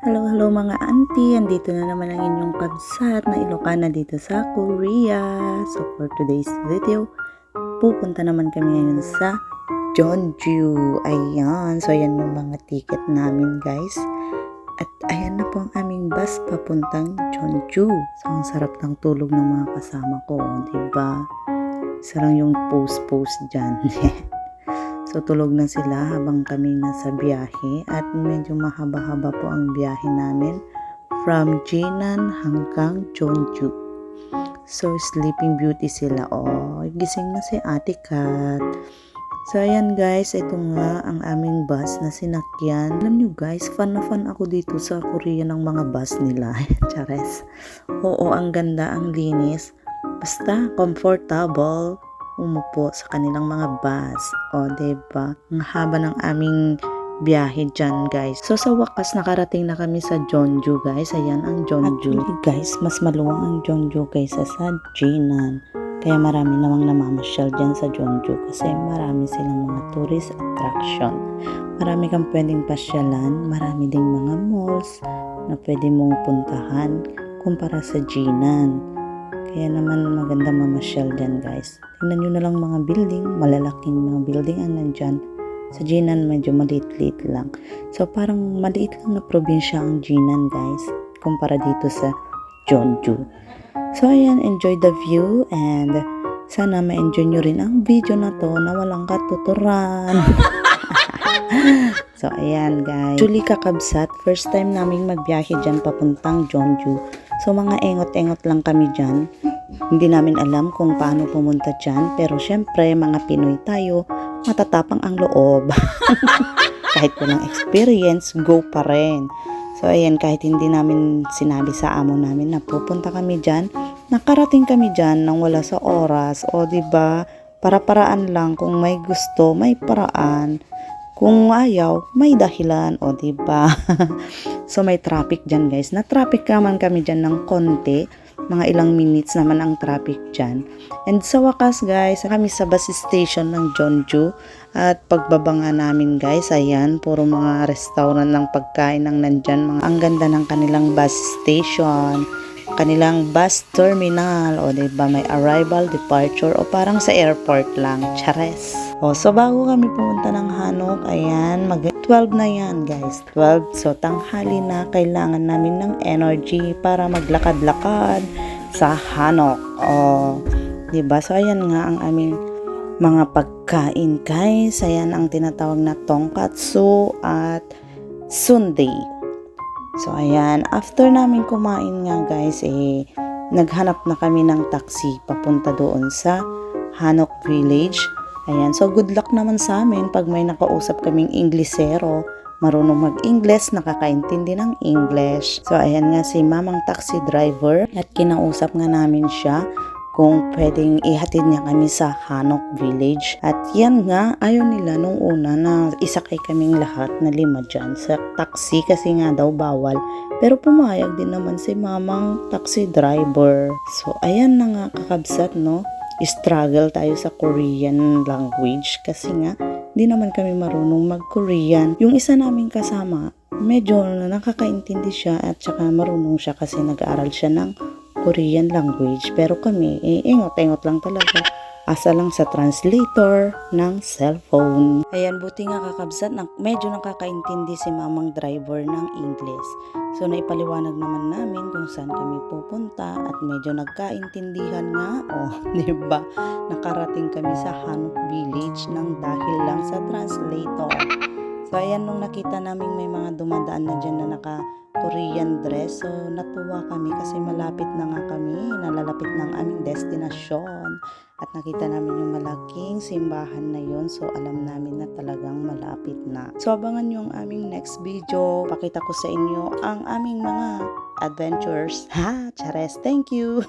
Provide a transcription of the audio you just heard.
Hello, hello mga auntie! Andito na naman ang inyong kabsat na Ilocana dito sa Korea. So for today's video, pupunta naman kami ngayon sa Jeonju. Ayan, so ayan yung mga ticket namin guys. At ayan na po ang aming bus papuntang Jeonju. So ang sarap ng tulog ng mga kasama ko, diba? Sarang yung post-post dyan. So tulog na sila habang kami nasa biyahe at medyo mahaba-haba po ang biyahe namin from Jinan hanggang Jeonju. So sleeping beauty sila. Oh, gising na si Ate Kat. So ayan guys, ito nga ang aming bus na sinakyan. Alam nyo guys, fan na fan ako dito sa Korea ng mga bus nila. Chares. Oo, ang ganda, ang linis. Basta comfortable umupo sa kanilang mga bus. O, diba? Ang haba ng aming biyahe dyan, guys. So, sa wakas, nakarating na kami sa Jeonju, guys. Ayan ang Jeonju. Actually, guys, mas maluwang ang Jeonju kaysa sa Jinan. Kaya marami namang namamasyal dyan sa Jeonju kasi marami silang mga tourist attraction. Marami kang pwedeng pasyalan. Marami ding mga malls na pwede mong puntahan kumpara sa Jinan. Kaya naman maganda mamasyal dyan guys. Tingnan nyo na lang mga building, malalaking mga building ang nandyan. Sa Jinan medyo maliit-liit lang. So parang maliit lang na probinsya ang Jinan guys, kumpara dito sa Jeonju. So ayan, enjoy the view and sana ma-enjoy nyo rin ang video na to na walang katuturan. So ayan guys, Julie kakabsat, first time naming magbiyahe dyan papuntang Jeonju. So mga engot-engot lang kami dyan. Hindi namin alam kung paano pumunta dyan. Pero syempre mga Pinoy tayo, matatapang ang loob. Kahit walang experience, go pa rin. So ayan, kahit hindi namin sinabi sa amo namin na pupunta kami dyan, nakarating kami dyan nang wala sa oras. O diba, para-paraan lang, kung may gusto, may paraan. Kung ayaw, may dahilan, o diba? So may traffic dyan guys. Na-traffic naman kami dyan ng konti. Mga ilang minutes naman ang traffic dyan. And sa wakas guys, kami sa bus station ng Jeonju. At pagbaba nga namin guys, ayan, puro mga restaurant ng pagkain ang nandyan. Ang ganda ng kanilang bus station, kanilang bus terminal, o diba, may arrival, departure, o parang sa airport lang. Chares! O, so bago kami pumunta ng Hanok, ayan, mag-12 na yan guys, 12. So tanghali na, kailangan namin ng energy para maglakad-lakad sa Hanok. O, diba? So ayan nga ang aming mga pagkain guys. Ayan ang tinatawag na tonkatsu at sundae. So ayan, after namin kumain nga guys, naghanap na kami ng taxi papunta doon sa Hanok Village. Ayan, so good luck naman sa amin pag may nakausap kaming Inglesero, marunong mag-Ingles, nakakaintindi ng English. So ayan nga si mamang taxi driver at kinausap nga namin siya kung pwedeng ihatid niya kami sa Hanok Village. At yan nga, ayaw nila nung una na isakay kaming lahat na 5 dyan sa taxi kasi nga daw bawal. Pero pumayag din naman si mamang taxi driver. So ayan na nga kakabsat, no? Struggle tayo sa Korean language kasi nga di naman kami marunong mag-Korean. Yung isa naming kasama, medyo nakakaintindi siya at saka marunong siya kasi nag-aaral siya ng Korean language. Pero kami, ingot-ingot lang talaga. Asa lang sa translator ng cellphone. Ayan, buti nga kakabsat, medyo nakakaintindi si mamang driver ng English. So naipaliwanag naman namin kung saan kami pupunta at medyo nagkaintindihan nga. Oh, diba? Nakarating kami sa Hanok Village ng dahil lang sa translator. So ayan, nung nakita namin may mga dumadaan na dyan na naka-Korean dress, so natuwa kami kasi malapit na nga kami, nalalapit ng aming destinasyon. At nakita namin yung malaking simbahan na yun, so alam namin na talagang malapit na. So abangan nyo ang aming next video, pakita ko sa inyo ang aming mga adventures. Ha, chares, thank you!